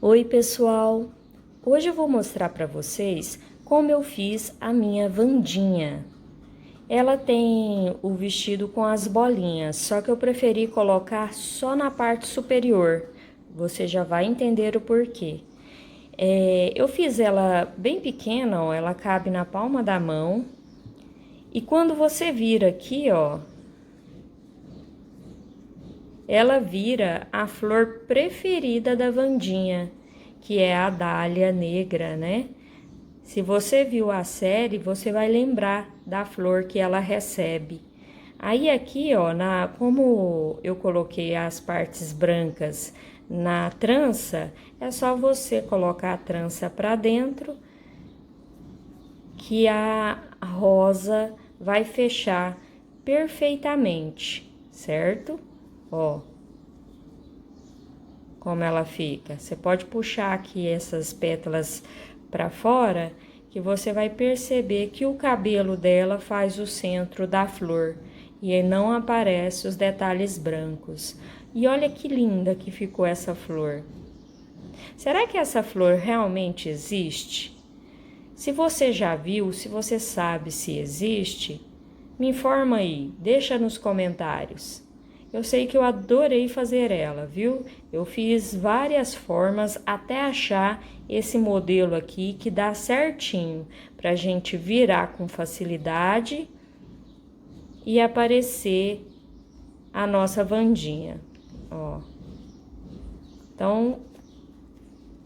Oi pessoal, hoje eu vou mostrar para vocês como eu fiz a minha Wandinha. Ela tem o vestido com as bolinhas, só que eu preferi colocar só na parte superior. Você já vai entender o porquê. Eu fiz ela bem pequena, ó, ela cabe na palma da mão. E quando você vira aqui, ó, ela vira a flor preferida da Wandinha, que é a dália negra, né? Se você viu a série, você vai lembrar da flor que ela recebe. Aí aqui, ó, como eu coloquei as partes brancas na trança, é só você colocar a trança para dentro, que a rosa vai fechar perfeitamente, certo? Ó, como ela fica. Você pode puxar aqui essas pétalas para fora, que você vai perceber que o cabelo dela faz o centro da flor e aí não aparece os detalhes brancos. E olha que linda que ficou essa flor. Será que essa flor realmente existe? Se você já viu, se você sabe se existe, me informa aí, deixa nos comentários. Eu sei que eu adorei fazer ela, viu? Eu fiz várias formas até achar esse modelo aqui que dá certinho pra gente virar com facilidade e aparecer a nossa Wandinha, ó. Então,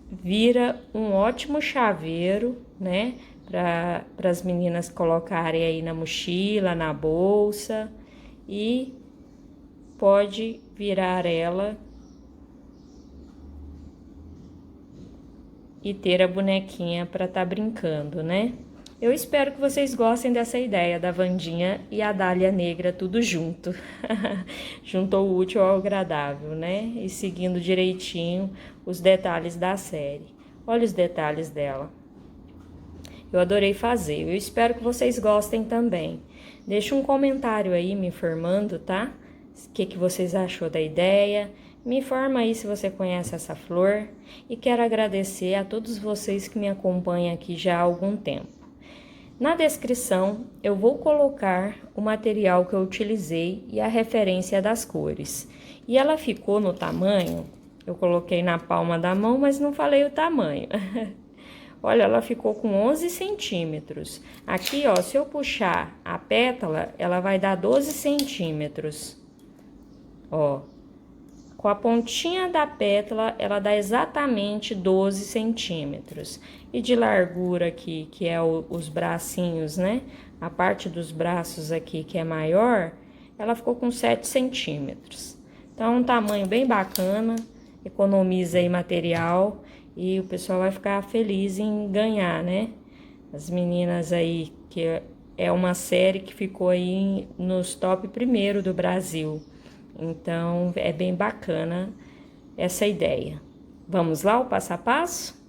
vira um ótimo chaveiro, né? Para as meninas colocarem aí na mochila, na bolsa, e pode virar ela e ter a bonequinha para estar brincando, né? Eu espero que vocês gostem dessa ideia da Wandinha e a dália negra tudo junto. Juntou o útil ao agradável, né? E seguindo direitinho os detalhes da série. Olha os detalhes dela. Eu adorei fazer. Eu espero que vocês gostem também. Deixa um comentário aí me informando, tá? O que vocês achou da ideia? Me informa aí se você conhece essa flor. E quero agradecer a todos vocês que me acompanham aqui já há algum tempo. Na descrição, eu vou colocar o material que eu utilizei e a referência das cores. E ela ficou no tamanho, eu coloquei na palma da mão, mas não falei o tamanho. Olha, ela ficou com 11 centímetros. Aqui, ó, se eu puxar a pétala, ela vai dar 12 centímetros. Ó, com a pontinha da pétala, ela dá exatamente 12 centímetros. E de largura aqui, que é os bracinhos, né? A parte dos braços aqui, que é maior, ela ficou com 7 centímetros. Então, é um tamanho bem bacana, economiza aí material e o pessoal vai ficar feliz em ganhar, né? As meninas aí, que é uma série que ficou aí nos top primeiro do Brasil. Então, é bem bacana essa ideia. Vamos lá, o passo a passo?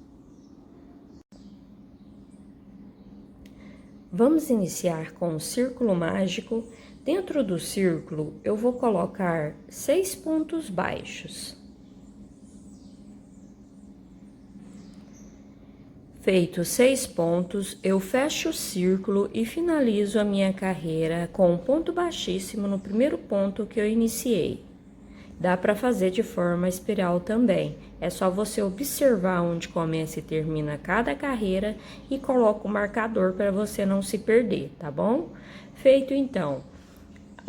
Vamos iniciar com o círculo mágico. Dentro do círculo, eu vou colocar 6 pontos baixos. Feitos 6 pontos, eu fecho o círculo e finalizo a minha carreira com um ponto baixíssimo no primeiro ponto que eu iniciei. Dá para fazer de forma espiral também. É só você observar onde começa e termina cada carreira e coloca o marcador para você não se perder, tá bom? Feito então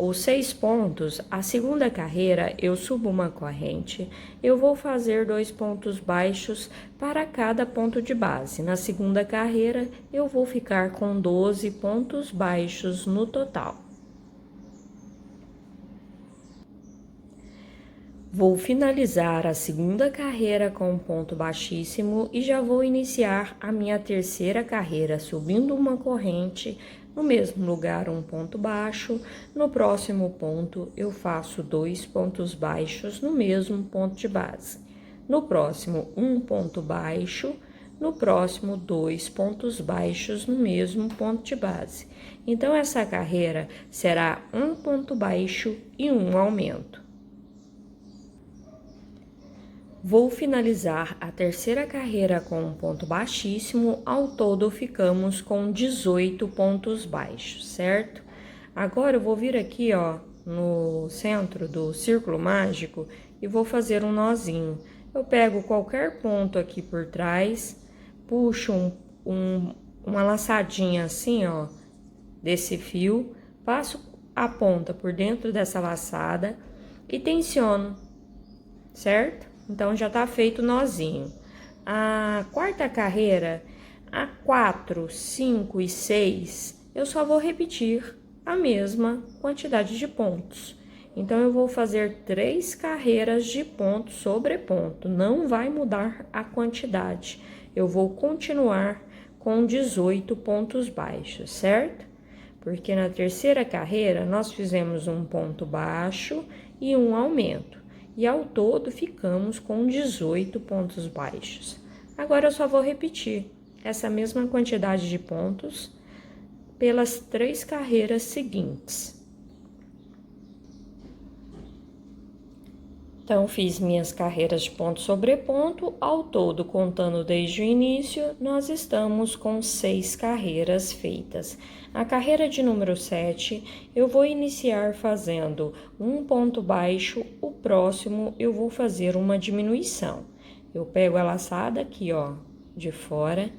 os 6 pontos, a segunda carreira eu subo uma corrente, eu vou fazer 2 pontos baixos para cada ponto de base. Na segunda carreira eu vou ficar com 12 pontos baixos no total. Vou finalizar a segunda carreira com um ponto baixíssimo e já vou iniciar a minha terceira carreira subindo uma corrente, no mesmo lugar um ponto baixo, no próximo ponto eu faço 2 pontos baixos no mesmo ponto de base. No próximo, um ponto baixo, no próximo 2 pontos baixos no mesmo ponto de base. Então, essa carreira será um ponto baixo e um aumento. Vou finalizar a terceira carreira com um ponto baixíssimo, ao todo ficamos com 18 pontos baixos, certo? Agora eu vou vir aqui, ó, no centro do círculo mágico e vou fazer um nozinho. Eu pego qualquer ponto aqui por trás, puxo uma laçadinha assim, ó, desse fio, passo a ponta por dentro dessa laçada e tensiono, certo? Então, já tá feito o nozinho. A quarta carreira, a 4, 5 e 6, eu só vou repetir a mesma quantidade de pontos. Então, eu vou fazer 3 carreiras de ponto sobre ponto, não vai mudar a quantidade. Eu vou continuar com 18 pontos baixos, certo? Porque na terceira carreira, nós fizemos um ponto baixo e um aumento. E ao todo ficamos com 18 pontos baixos. Agora eu só vou repetir essa mesma quantidade de pontos pelas 3 carreiras seguintes. Então, fiz minhas carreiras de ponto sobre ponto, ao todo, contando desde o início, nós estamos com 6 carreiras feitas. A carreira de número 7, eu vou iniciar fazendo um ponto baixo, o próximo eu vou fazer uma diminuição. Eu pego a laçada aqui, ó, de fora,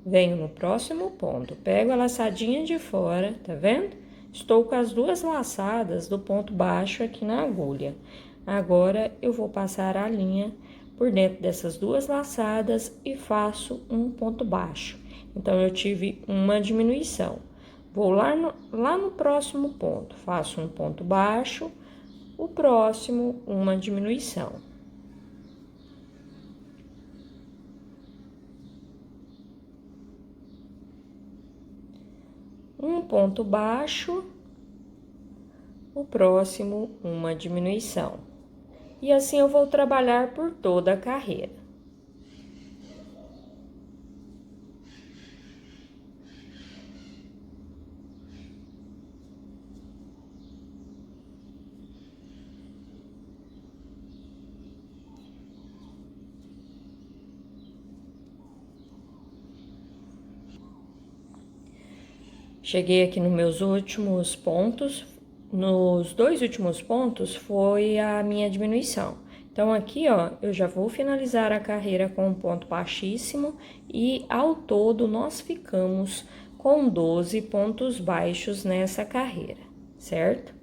venho no próximo ponto, pego a laçadinha de fora, tá vendo? Estou com as 2 laçadas do ponto baixo aqui na agulha. Agora, eu vou passar a linha por dentro dessas 2 laçadas e faço um ponto baixo. Então, eu tive uma diminuição. Vou lá no próximo ponto, faço um ponto baixo, o próximo, uma diminuição. Um ponto baixo, o próximo, uma diminuição. E assim eu vou trabalhar por toda a carreira. Cheguei aqui nos meus últimos pontos. Nos 2 últimos pontos foi a minha diminuição. Então, aqui, ó, eu já vou finalizar a carreira com um ponto baixíssimo e, ao todo, nós ficamos com 12 pontos baixos nessa carreira, certo?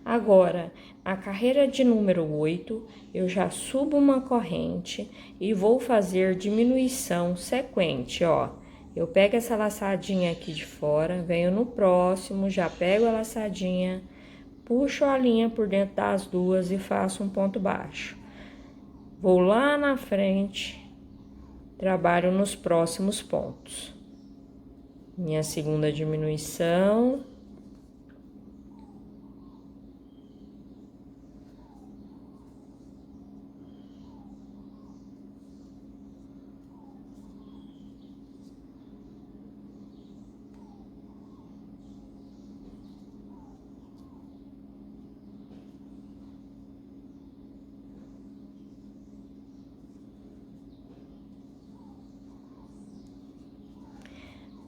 Agora, a carreira de número 8, eu já subo uma corrente e vou fazer diminuição sequente, ó. Eu pego essa laçadinha aqui de fora, venho no próximo, já pego a laçadinha, puxo a linha por dentro das 2 e faço um ponto baixo. Vou lá na frente, trabalho nos próximos pontos. Minha segunda diminuição.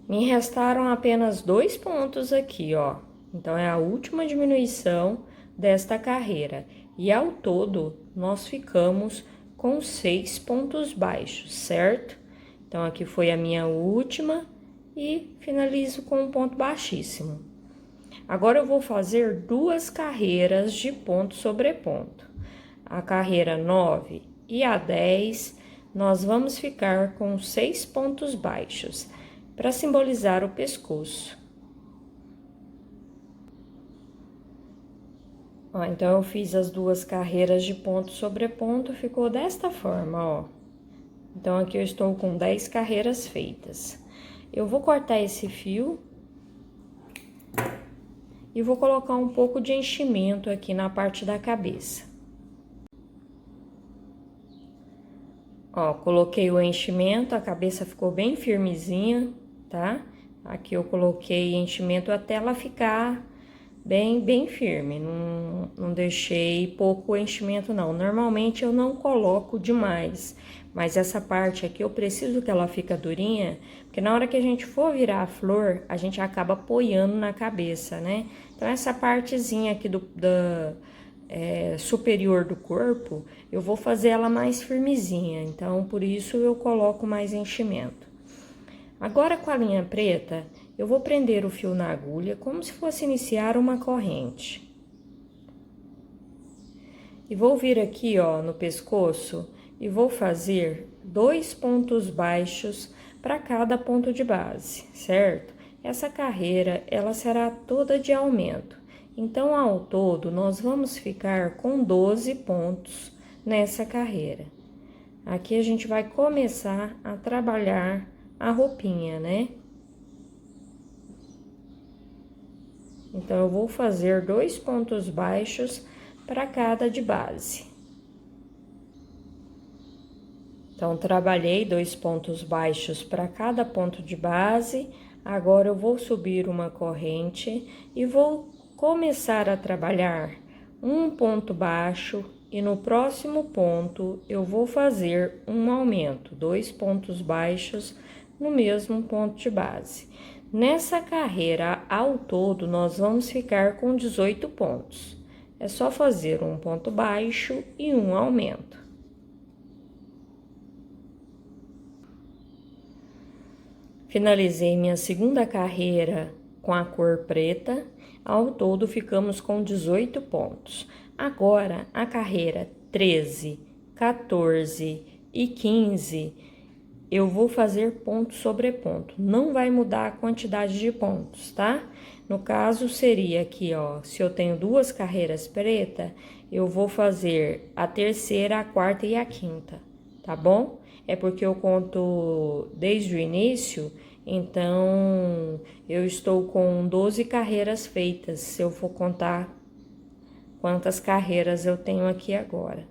Me restaram apenas 2 pontos aqui, ó. Então, é a última diminuição desta carreira. E, ao todo, nós ficamos com 6 pontos baixos, certo? Então, aqui foi a minha última e finalizo com um ponto baixíssimo. Agora, eu vou fazer 2 carreiras de ponto sobre ponto. A carreira 9 e a 10, nós vamos ficar com 6 pontos baixos, para simbolizar o pescoço. Ó, então, eu fiz as 2 carreiras de ponto sobre ponto, ficou desta forma, ó. Então, aqui eu estou com 10 carreiras feitas. Eu vou cortar esse fio e vou colocar um pouco de enchimento aqui na parte da cabeça. Ó, coloquei o enchimento, a cabeça ficou bem firmezinha, tá? Aqui eu coloquei enchimento até ela ficar bem firme, não deixei pouco enchimento não. Normalmente eu não coloco demais, mas essa parte aqui eu preciso que ela fique durinha, porque na hora que a gente for virar a flor, a gente acaba apoiando na cabeça, né? Então essa partezinha aqui superior do corpo, eu vou fazer ela mais firmezinha, então por isso eu coloco mais enchimento. Agora com a linha preta, eu vou prender o fio na agulha como se fosse iniciar uma corrente. E vou vir aqui, ó, no pescoço e vou fazer 2 pontos baixos para cada ponto de base, certo? Essa carreira, ela será toda de aumento. Então, ao todo, nós vamos ficar com 12 pontos nessa carreira. Aqui a gente vai começar a trabalhar a roupinha, né? Então, eu vou fazer 2 pontos baixos para cada de base. Então, trabalhei 2 pontos baixos para cada ponto de base. Agora, eu vou subir uma corrente e vou começar a trabalhar um ponto baixo e no próximo ponto eu vou fazer um aumento, 2 pontos baixos no mesmo ponto de base. Nessa carreira, ao todo, nós vamos ficar com 18 pontos. É só fazer um ponto baixo e um aumento. Finalizei minha segunda carreira com a cor preta. Ao todo, ficamos com 18 pontos. Agora, a carreira 13, 14 e 15... eu vou fazer ponto sobre ponto, não vai mudar a quantidade de pontos, tá? No caso, seria aqui, ó, se eu tenho 2 carreiras preta, eu vou fazer a terceira, a quarta e a quinta, tá bom? É porque eu conto desde o início, então eu estou com 12 carreiras feitas, se eu for contar quantas carreiras eu tenho aqui agora,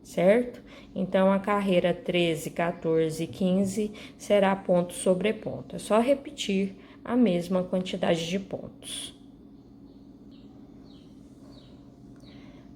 certo? Então, a carreira 13, 14 e 15 será ponto sobre ponto. É só repetir a mesma quantidade de pontos.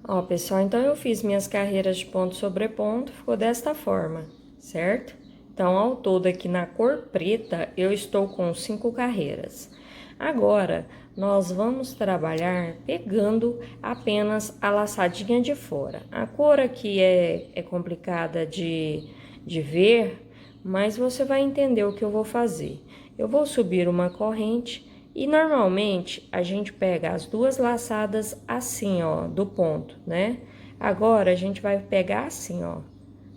Ó, pessoal, então eu fiz minhas carreiras de ponto sobre ponto, ficou desta forma, certo? Então, ao todo aqui na cor preta, eu estou com 5 carreiras. Agora, nós vamos trabalhar pegando apenas a laçadinha de fora. A cor aqui é complicada de ver, mas você vai entender o que eu vou fazer. Eu vou subir uma corrente e normalmente a gente pega as 2 laçadas assim, ó, do ponto, né? Agora a gente vai pegar assim, ó,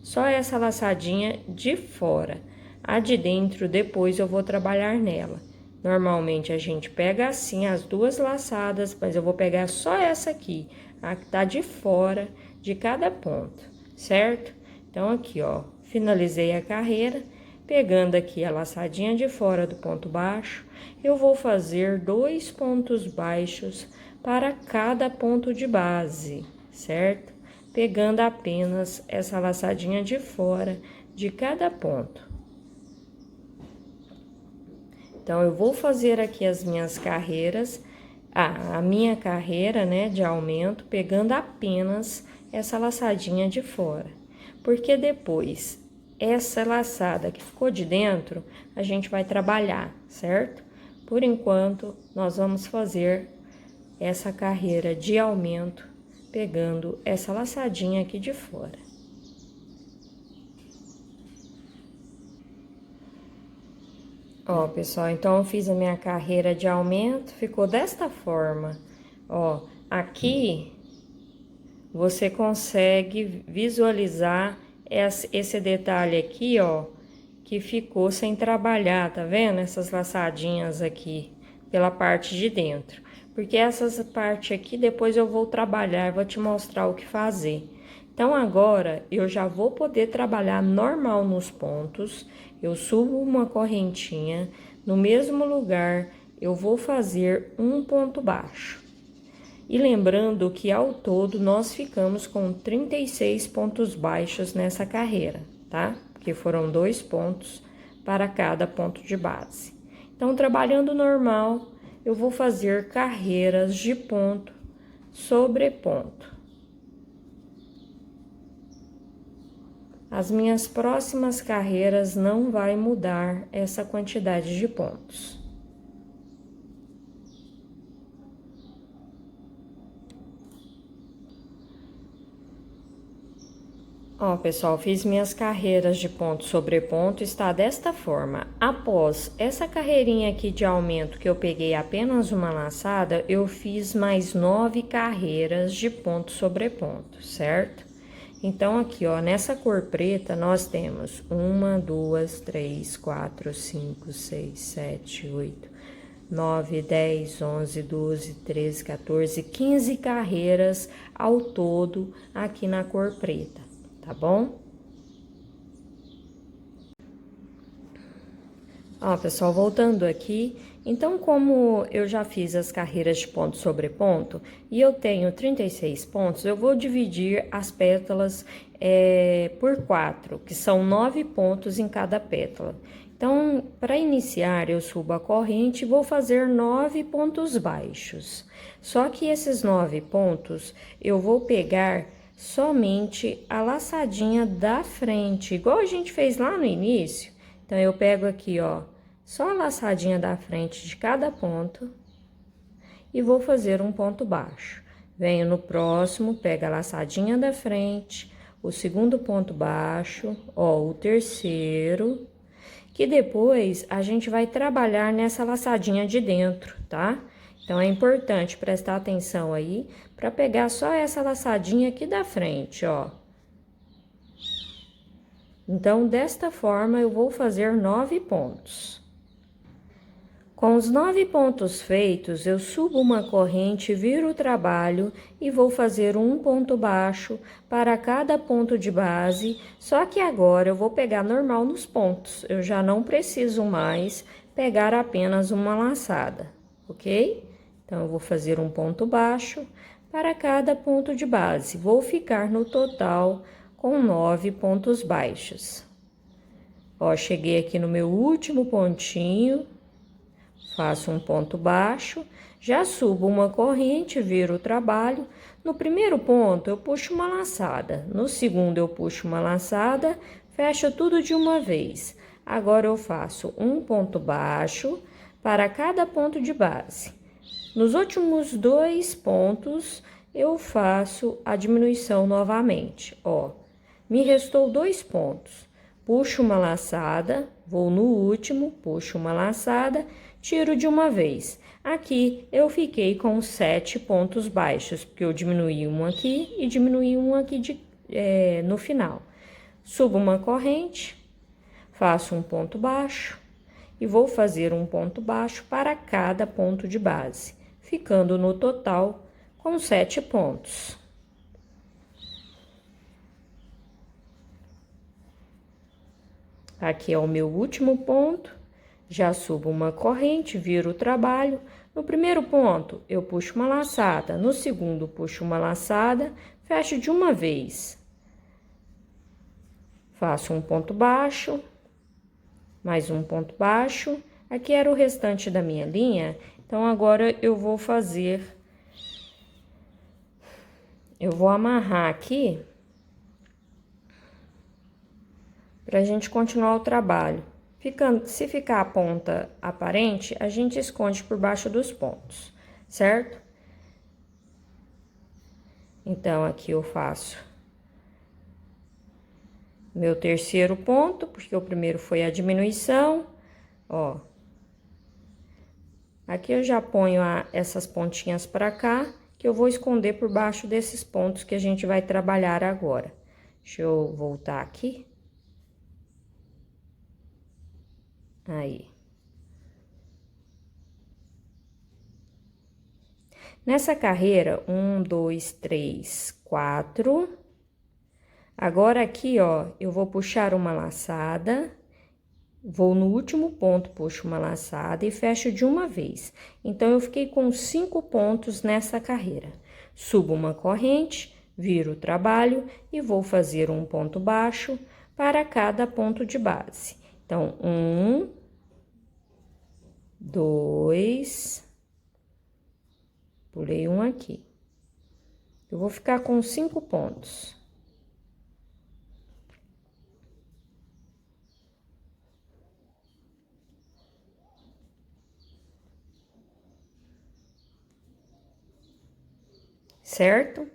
só essa laçadinha de fora. A de dentro depois eu vou trabalhar nela. Normalmente a gente pega assim as 2 laçadas, mas eu vou pegar só essa aqui, a que tá de fora de cada ponto, certo? Então, aqui, ó, finalizei a carreira, pegando aqui a laçadinha de fora do ponto baixo, eu vou fazer 2 pontos baixos para cada ponto de base, certo? Pegando apenas essa laçadinha de fora de cada ponto. Então, eu vou fazer aqui as minhas carreiras, a minha carreira, né, de aumento, pegando apenas essa laçadinha de fora. Porque depois, essa laçada que ficou de dentro, a gente vai trabalhar, certo? Por enquanto, nós vamos fazer essa carreira de aumento, pegando essa laçadinha aqui de fora. Ó, pessoal, então eu fiz a minha carreira de aumento, ficou desta forma. Ó, aqui você consegue visualizar esse detalhe aqui, ó, que ficou sem trabalhar, tá vendo? Essas laçadinhas aqui pela parte de dentro. Porque essas partes aqui depois eu vou trabalhar, vou te mostrar o que fazer. Então, agora, eu já vou poder trabalhar normal nos pontos. Eu subo uma correntinha, no mesmo lugar, eu vou fazer um ponto baixo. E lembrando que, ao todo, nós ficamos com 36 pontos baixos nessa carreira, tá? Porque foram 2 pontos para cada ponto de base. Então, trabalhando normal, eu vou fazer carreiras de ponto sobre ponto. As minhas próximas carreiras não vai mudar essa quantidade de pontos. Ó, pessoal, fiz minhas carreiras de ponto sobre ponto, está desta forma. Após essa carreirinha aqui de aumento que eu peguei apenas uma laçada, eu fiz mais 9 carreiras de ponto sobre ponto, certo? Então, aqui, ó, nessa cor preta, nós temos 1, 2, 3, 4, 5, 6, 7, 8, 9, 10, 11, 12, 13, 14, 15 carreiras ao todo aqui na cor preta. Tá bom? Ó, pessoal, voltando aqui, então, como eu já fiz as carreiras de ponto sobre ponto e eu tenho 36 pontos, eu vou dividir as pétalas por 4, que são 9 pontos em cada pétala. Então, para iniciar, eu subo a corrente e vou fazer 9 pontos baixos. Só que esses 9 pontos, eu vou pegar somente a laçadinha da frente, igual a gente fez lá no início. Então, eu pego aqui, ó, só a laçadinha da frente de cada ponto e vou fazer um ponto baixo. Venho no próximo, pego a laçadinha da frente, o segundo ponto baixo, ó, o terceiro, que depois a gente vai trabalhar nessa laçadinha de dentro, tá? Então, é importante prestar atenção aí para pegar só essa laçadinha aqui da frente, ó. Então, desta forma, eu vou fazer 9 pontos. Com os 9 pontos feitos, eu subo uma corrente, viro o trabalho e vou fazer um ponto baixo para cada ponto de base, só que agora eu vou pegar normal nos pontos, eu já não preciso mais pegar apenas uma laçada, ok? Então, eu vou fazer um ponto baixo para cada ponto de base. Vou ficar no total com 9 pontos baixos. Ó, cheguei aqui no meu último pontinho, faço um ponto baixo, já subo uma corrente, viro o trabalho. No primeiro ponto, eu puxo uma laçada. No segundo, eu puxo uma laçada, fecho tudo de uma vez. Agora, eu faço um ponto baixo para cada ponto de base. Nos últimos 2 pontos, eu faço a diminuição novamente, ó. Me restou 2 pontos. Puxo uma laçada, vou no último, puxo uma laçada, tiro de uma vez. Aqui, eu fiquei com 7 pontos baixos, porque eu diminuí um aqui e diminuí um aqui no final. Subo uma corrente, faço um ponto baixo e vou fazer um ponto baixo para cada ponto de base, ficando no total com 7 pontos. Aqui é o meu último ponto, já subo uma corrente, viro o trabalho. No primeiro ponto, eu puxo uma laçada, no segundo, puxo uma laçada, fecho de uma vez. Faço um ponto baixo, mais um ponto baixo. Aqui era o restante da minha linha, então agora eu vou amarrar aqui pra gente continuar o trabalho. Se ficar a ponta aparente, a gente esconde por baixo dos pontos, certo? Então, aqui eu faço meu terceiro ponto, porque o primeiro foi a diminuição, ó. Aqui eu já ponho essas pontinhas pra cá, que eu vou esconder por baixo desses pontos que a gente vai trabalhar agora. Deixa eu voltar aqui. Aí. Nessa carreira, 1, 2, 3, 4. Agora, aqui, ó, eu vou puxar uma laçada, vou no último ponto, puxo uma laçada e fecho de uma vez. Então, eu fiquei com 5 pontos nessa carreira. Subo uma corrente, viro o trabalho e vou fazer um ponto baixo para cada ponto de base. Então, 1, 2, Pulei um aqui. Eu vou ficar com 5 pontos. Certo?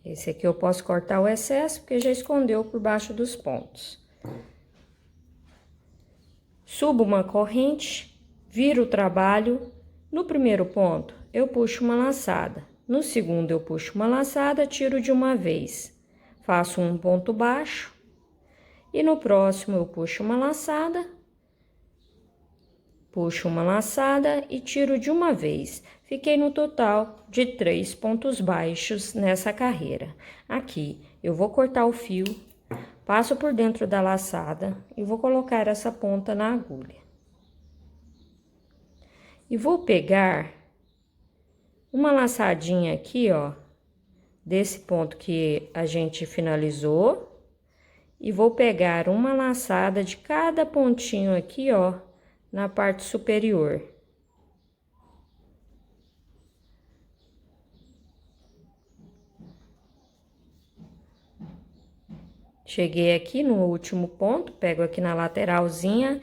Esse aqui eu posso cortar o excesso, porque já escondeu por baixo dos pontos. Subo uma corrente, viro o trabalho. No primeiro ponto, eu puxo uma laçada. No segundo, eu puxo uma laçada, tiro de uma vez. Faço um ponto baixo. E no próximo, eu puxo uma laçada. Puxo uma laçada e tiro de uma vez. Fiquei no total de 3 pontos baixos nessa carreira. Aqui, eu vou cortar o fio, passo por dentro da laçada e vou colocar essa ponta na agulha. E vou pegar uma laçadinha aqui, ó, desse ponto que a gente finalizou. E vou pegar uma laçada de cada pontinho aqui, ó, na parte superior. Cheguei aqui no último ponto, pego aqui na lateralzinha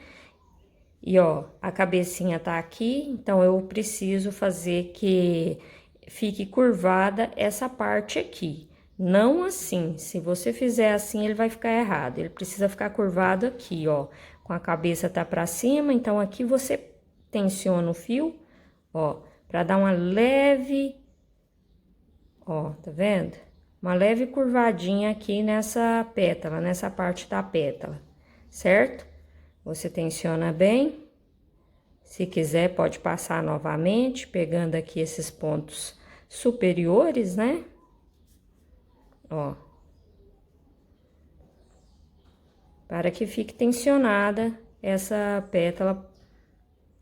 e, ó, a cabecinha tá aqui, então eu preciso fazer que fique curvada essa parte aqui. Não assim, se você fizer assim, ele vai ficar errado. Ele precisa ficar curvado aqui, ó, com a cabeça tá pra cima, então aqui você tensiona o fio, ó, pra dar uma leve, ó, tá vendo? Uma leve curvadinha aqui nessa pétala, nessa parte da pétala, certo? Você tensiona bem. Se quiser, pode passar novamente, pegando aqui esses pontos superiores, né? Ó. Para que fique tensionada essa pétala.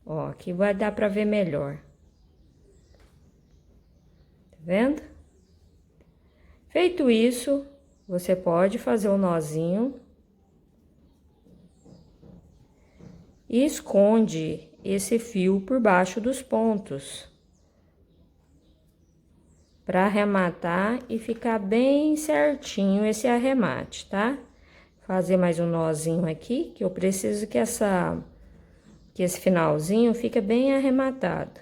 Ó, aqui vai dar pra ver melhor. Tá vendo? Feito isso, você pode fazer o nozinho e esconde esse fio por baixo dos pontos para arrematar e ficar bem certinho esse arremate, tá? Fazer mais um nozinho aqui, que eu preciso que esse finalzinho fique bem arrematado.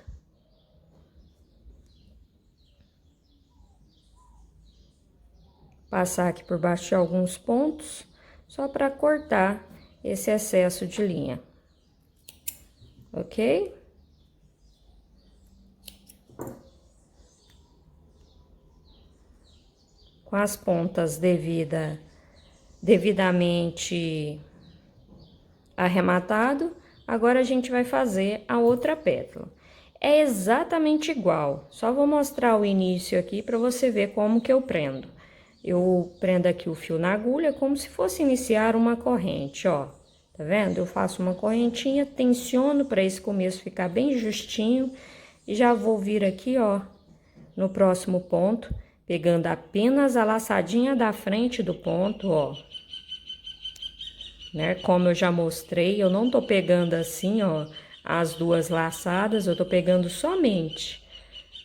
Passar aqui por baixo de alguns pontos, só para cortar esse excesso de linha, ok? Com as pontas devidamente arrematado, agora a gente vai fazer a outra pétala. É exatamente igual, só vou mostrar o início aqui para você ver como que eu prendo. Eu prendo aqui o fio na agulha como se fosse iniciar uma corrente, ó. Tá vendo? Eu faço uma correntinha, tensiono para esse começo ficar bem justinho. E já vou vir aqui, ó, no próximo ponto, pegando apenas a laçadinha da frente do ponto, ó. Né? Como eu já mostrei, eu não tô pegando assim, ó, as duas laçadas, eu tô pegando somente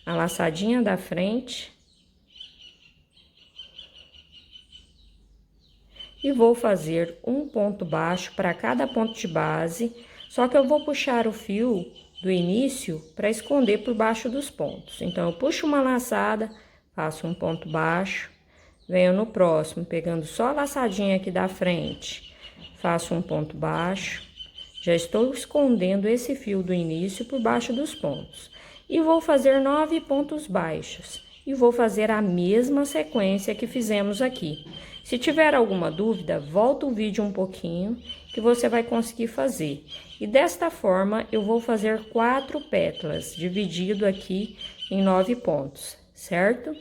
a laçadinha da frente. E vou fazer um ponto baixo para cada ponto de base, só que eu vou puxar o fio do início para esconder por baixo dos pontos. Então, eu puxo uma laçada, faço um ponto baixo, venho no próximo, pegando só a laçadinha aqui da frente, faço um ponto baixo, já estou escondendo esse fio do início por baixo dos pontos. E vou fazer 9 pontos baixos, e vou fazer a mesma sequência que fizemos aqui. Se tiver alguma dúvida, volta o vídeo um pouquinho, que você vai conseguir fazer. E desta forma, eu vou fazer 4 pétalas, dividido aqui em 9 pontos, certo?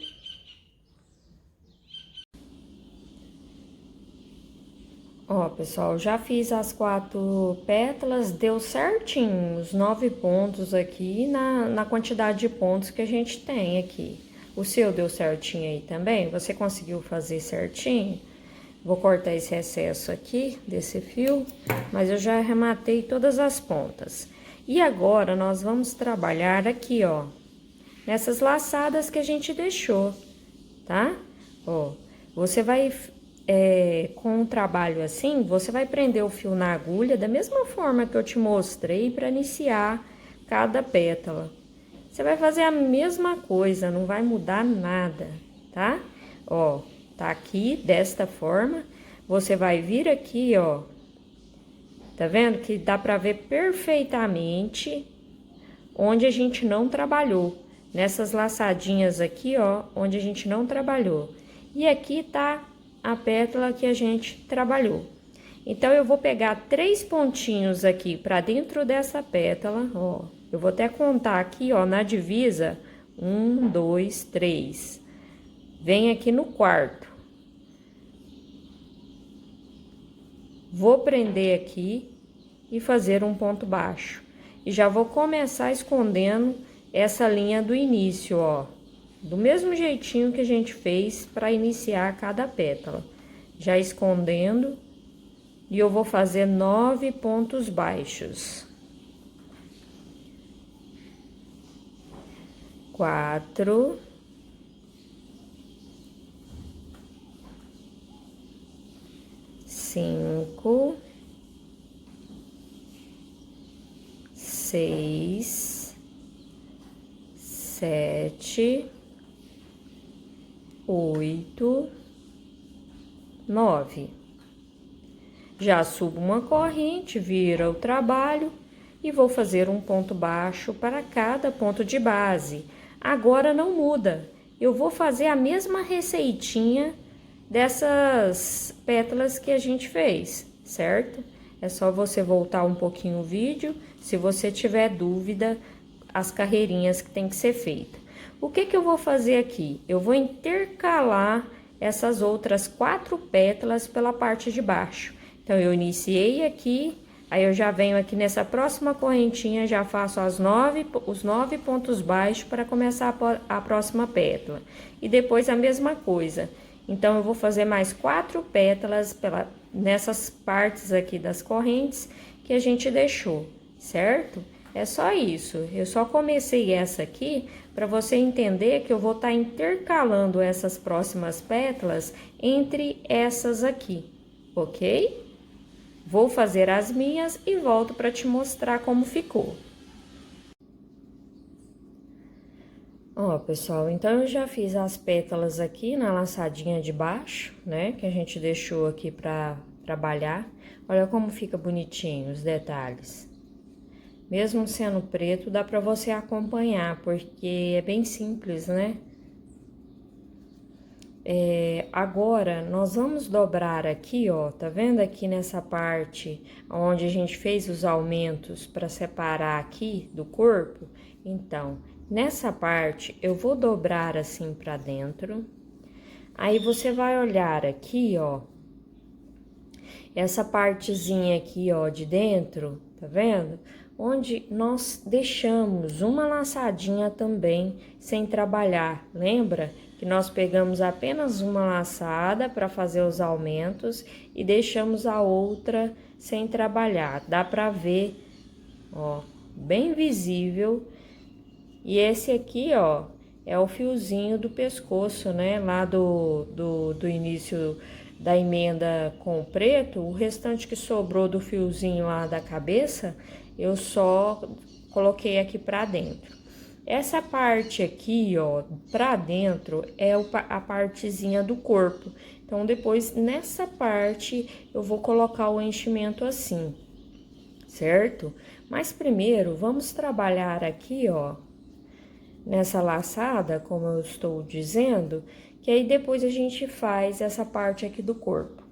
Ó, pessoal, já fiz as 4 pétalas, deu certinho os 9 pontos aqui na quantidade de pontos que a gente tem aqui. O seu deu certinho aí também? Você conseguiu fazer certinho? Vou cortar esse excesso aqui desse fio, mas eu já arrematei todas as pontas. E agora, nós vamos trabalhar aqui, ó, nessas laçadas que a gente deixou, tá? Ó, você vai, com um trabalho assim, você vai prender o fio na agulha da mesma forma que eu te mostrei para iniciar cada pétala. Você vai fazer a mesma coisa, não vai mudar nada, tá? Ó, tá aqui desta forma, você vai vir aqui, ó, tá vendo que dá pra ver perfeitamente onde a gente não trabalhou. Nessas laçadinhas aqui, ó, onde a gente não trabalhou. E aqui tá a pétala que a gente trabalhou. Então, eu vou pegar 3 pontinhos aqui pra dentro dessa pétala, ó. Eu vou até contar aqui, ó, na divisa, 1, 2, 3. Vem aqui no quarto. Vou prender aqui e fazer um ponto baixo. E já vou começar escondendo essa linha do início, ó. Do mesmo jeitinho que a gente fez para iniciar cada pétala. Já escondendo. E eu vou fazer 9 pontos baixos. 4. 5. 6, 7, 8, 9. Já subo uma corrente, vira o trabalho e vou fazer um ponto baixo para cada ponto de base. Agora não muda, eu vou fazer a mesma receitinha dessas pétalas que a gente fez, certo? É só você voltar um pouquinho o vídeo, se você tiver dúvida, as carreirinhas que tem que ser feita. O que que eu vou fazer aqui? Eu vou intercalar essas outras 4 pétalas pela parte de baixo. Então, eu iniciei aqui, aí eu já venho aqui nessa próxima correntinha, já faço os 9 pontos baixos para começar a próxima pétala. E depois a mesma coisa. Então, eu vou fazer mais 4 pétalas nessas partes aqui das correntes que a gente deixou, certo? É só isso. Eu só comecei essa aqui para você entender que eu vou estar intercalando essas próximas pétalas entre essas aqui, ok? Vou fazer as minhas e volto para te mostrar como ficou. Ó, pessoal, então eu já fiz as pétalas aqui na laçadinha de baixo, né? Que a gente deixou aqui pra trabalhar. Olha como fica bonitinho os detalhes. Mesmo sendo preto, dá pra você acompanhar, porque é bem simples, né? Agora, nós vamos dobrar aqui, ó, tá vendo aqui nessa parte onde a gente fez os aumentos pra separar aqui do corpo? Então, nessa parte, eu vou dobrar assim pra dentro. Aí, você vai olhar aqui, ó. Essa partezinha aqui, ó, de dentro, tá vendo? Onde nós deixamos uma laçadinha também sem trabalhar. Lembra que nós pegamos apenas uma laçada para fazer os aumentos e deixamos a outra sem trabalhar. Dá pra ver, ó, bem visível. E esse aqui, ó, é o fiozinho do pescoço, né? Lá do início da emenda com o preto, o restante que sobrou do fiozinho lá da cabeça, eu só coloquei aqui pra dentro. Essa parte aqui, ó, pra dentro, é a partezinha do corpo. Então, depois, nessa parte, eu vou colocar o enchimento assim, certo? Mas primeiro, vamos trabalhar aqui, ó, nessa laçada, como eu estou dizendo, que aí depois a gente faz essa parte aqui do corpo.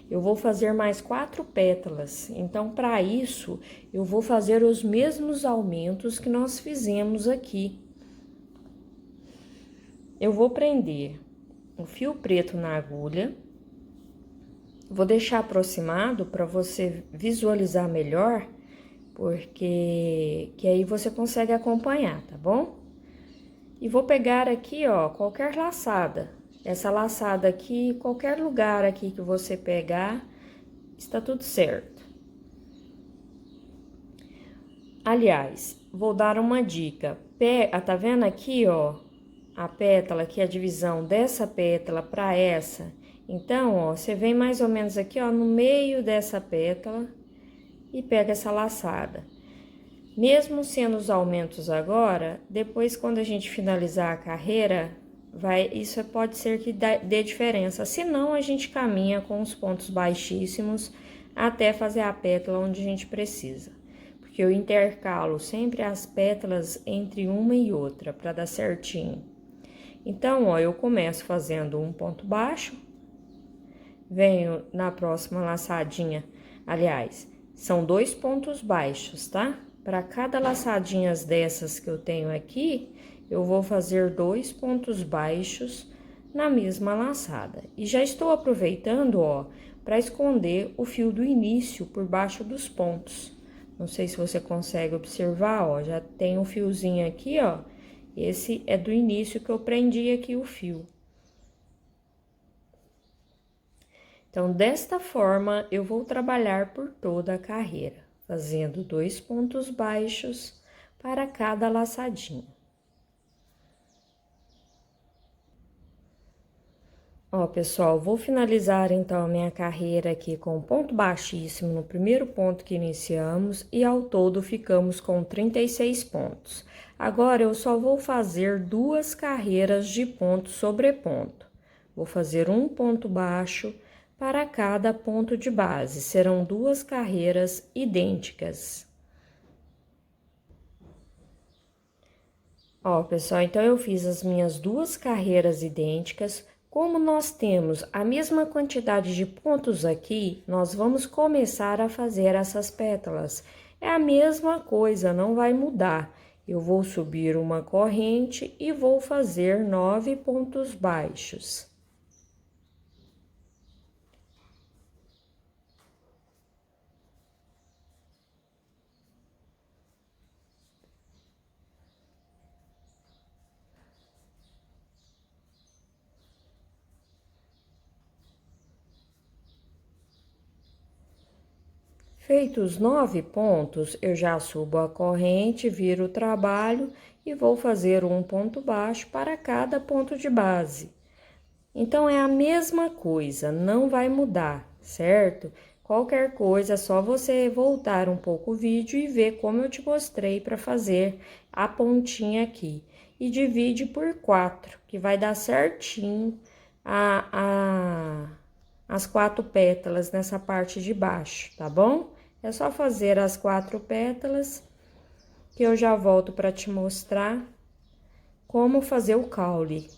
Eu vou fazer mais 4 pétalas, então, para isso, eu vou fazer os mesmos aumentos que nós fizemos aqui. Eu vou prender o fio preto na agulha, vou deixar aproximado para você visualizar melhor, porque que aí você consegue acompanhar, tá bom? E vou pegar aqui, ó, qualquer laçada. Essa laçada aqui, qualquer lugar aqui que você pegar, está tudo certo. Aliás, vou dar uma dica. Tá vendo aqui, ó, a pétala aqui, a divisão dessa pétala para essa? Então, ó, você vem mais ou menos aqui, ó, no meio dessa pétala e pega essa laçada. Mesmo sendo os aumentos agora, depois quando a gente finalizar a carreira, isso pode ser que dê diferença. Se não, a gente caminha com os pontos baixíssimos até fazer a pétala onde a gente precisa. Porque eu intercalo sempre as pétalas entre uma e outra para dar certinho. Então, ó, eu começo fazendo um ponto baixo, venho na próxima laçadinha, aliás, são 2 pontos baixos, tá? Para cada laçadinhas dessas que eu tenho aqui, eu vou fazer 2 pontos baixos na mesma laçada. E já estou aproveitando, ó, para esconder o fio do início por baixo dos pontos. Não sei se você consegue observar, ó, já tem um fiozinho aqui, ó. Esse é do início que eu prendi aqui o fio. Então, desta forma, eu vou trabalhar por toda a carreira, fazendo 2 pontos baixos para cada laçadinha. Ó, pessoal, vou finalizar então a minha carreira aqui com ponto baixíssimo no primeiro ponto que iniciamos e ao todo ficamos com 36 pontos. Agora, eu só vou fazer 2 carreiras de ponto sobre ponto. Vou fazer um ponto baixo para cada ponto de base, serão 2 carreiras idênticas. Ó, pessoal, então eu fiz as minhas 2 carreiras idênticas. Como nós temos a mesma quantidade de pontos aqui, nós vamos começar a fazer essas pétalas. É a mesma coisa, não vai mudar. Eu vou subir uma corrente e vou fazer 9 pontos baixos. Feitos 9 pontos, eu já subo a corrente, viro o trabalho e vou fazer um ponto baixo para cada ponto de base. Então, é a mesma coisa, não vai mudar, certo? Qualquer coisa, é só você voltar um pouco o vídeo e ver como eu te mostrei para fazer a pontinha aqui. E divide por 4, que vai dar certinho as 4 pétalas nessa parte de baixo, tá bom? É só fazer as 4 pétalas, que eu já volto para te mostrar como fazer o caule.